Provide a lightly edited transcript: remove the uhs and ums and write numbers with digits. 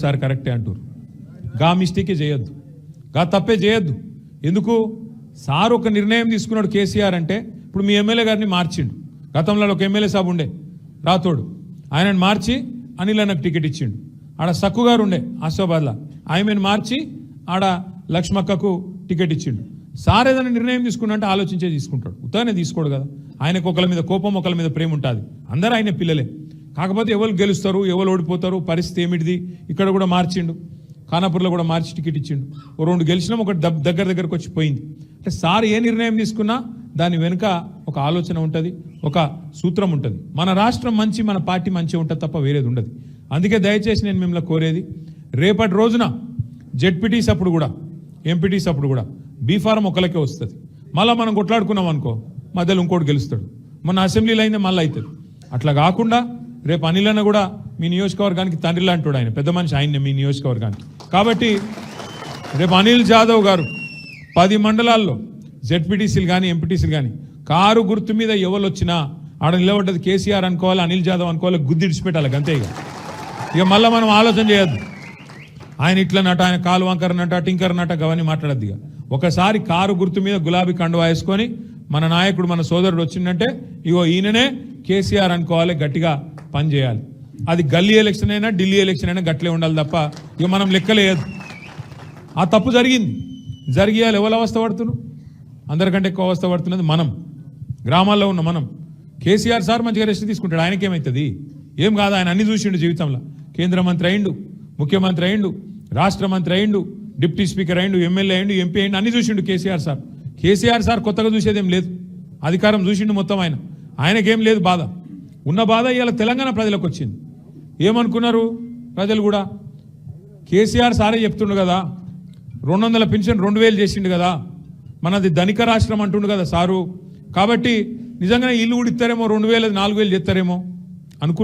Sir కరెక్టే అంటారు. గా మిస్టేకే చేయొద్దు, గా తప్పే చేయొద్దు. ఎందుకు సార్ ఒక నిర్ణయం తీసుకున్నాడు కేసీఆర్ అంటే, ఇప్పుడు మీ ఎమ్మెల్యే గారిని మార్చిండు. గతంలో ఒక ఎమ్మెల్యే సాబ్ ఉండే రాతోడు, ఆయనను మార్చి అనిల్ అన్నకు టికెట్ ఇచ్చిండు. ఆడ సక్కు గారు ఉండే ఆసిఫాబాద్లో, ఆయనను మార్చి ఆడ లక్ష్మక్కకు టికెట్ ఇచ్చిండు. సార్ ఏదైనా నిర్ణయం తీసుకున్నంటే ఆలోచించే తీసుకుంటాడు, ఉత్తగానే తీసుకోడు కదా. ఆయనకు ఒకళ్ళ మీద కోపం, ఒకళ్ళ మీద ప్రేమ ఉంటుంది. అందరూ ఆయన పిల్లలే. కాకపోతే ఎవరు గెలుస్తారు, ఎవరు ఓడిపోతారు, పరిస్థితి ఏమిటిది. ఇక్కడ కూడా మార్చిండు, ఖానాపూర్లో కూడా మార్చి టికెట్ ఇచ్చిండు. ఓ 2 గెలిచినాం, ఒకటి దగ్గరకు వచ్చి పోయింది. అంటే సార్ ఏ నిర్ణయం తీసుకున్నా దాని వెనుక ఒక ఆలోచన ఉంటుంది, ఒక సూత్రం ఉంటుంది. మన రాష్ట్రం మంచి, మన పార్టీ మంచి ఉంటుంది తప్ప వేరేది ఉండదు. అందుకే దయచేసి నేను మిమ్మల్ని కోరేది, రేపటి రోజున జెడ్పీటీస్ అప్పుడు కూడా, ఎంపీటీస్ అప్పుడు కూడా బీఫారం ఒకరికే వస్తుంది. మళ్ళీ మనం కొట్లాడుకున్నాం అనుకో, మధ్యలో ఇంకోటి గెలుస్తాడు. మొన్న అసెంబ్లీలో అయిందే మళ్ళీ అవుతుంది. అట్లా కాకుండా రేపు అనిల్ అన్న కూడా మీ నియోజకవర్గానికి తండ్రి లాంటి ఆయన, పెద్ద మనిషి ఆయన మీ నియోజకవర్గానికి. కాబట్టి రేపు అనిల్ జాదవ్ గారు 10 మండలాల్లో జెడ్పీటీసీలు కానీ ఎంపీటీసీలు కానీ కారు గుర్తు మీద ఎవరు వచ్చినా ఆడ నిలబడ్డది కేసీఆర్ అనుకోవాలి, అనిల్ జాదవ్ అనుకోవాలి, గుద్దిడిచిపెట్టాలి అంతే. ఇక మళ్ళీ మనం ఆలోచన చేయొద్దు, ఆయన ఇట్లనట, ఆయన కాలు వంకరనట, టింకరనట, అవన్నీ మాట్లాడద్దు. ఇక ఒకసారి కారు గుర్తు మీద గులాబీ కండువా వేసుకొని మన నాయకుడు, మన సోదరుడు వచ్చిందంటే ఇగో ఈయననే కేసీఆర్ అనుకోవాలి, గట్టిగా పని చేయాలి. అది గల్లీ ఎలక్షన్ అయినా ఢిల్లీ ఎలక్షన్ అయినా గట్లే ఉండాలి తప్ప ఇక మనం లెక్కలేదు. ఆ తప్పు జరిగింది, జరిగేయాలి. ఎవరు అవస్థ పడుతున్నారు? అందరికంటే ఎక్కువ అవస్థ పడుతున్నది మనం, గ్రామాల్లో ఉన్న మనం. కేసీఆర్ సార్ మంచిగా రెస్ట్ తీసుకుంటాడు, ఆయనకేమవుతుంది? ఏం కాదు, ఆయన అన్ని చూసిండు జీవితంలో. కేంద్ర మంత్రి అయిండు, ముఖ్యమంత్రి అయిండు, రాష్ట్ర మంత్రి అయిండు, డిప్యూటీ స్పీకర్ అయిండు, ఎమ్మెల్యే అయిండు, ఎంపీ అయిండు, అన్ని చూసిండు కేసీఆర్ సార్. కేసీఆర్ సార్ కొత్తగా చూసేదేం లేదు, అధికారం చూసిండు మొత్తం. ఆయనకేం లేదు బాధ. ఉన్న బాధ ఇవాళ తెలంగాణ ప్రజలకు వచ్చింది. ఏమనుకున్నారు ప్రజలు కూడా? కేసీఆర్ సారే చెప్తుండు కదా, 200 పెన్షన్ 2000 చేసిండు కదా, మనది ధనిక రాష్ట్రం అంటుండు కదా సారు. కాబట్టి నిజంగానే ఇల్లు కూడా ఇస్తారేమో, 2000 4000 చేస్తారేమో అనుకున్నారు.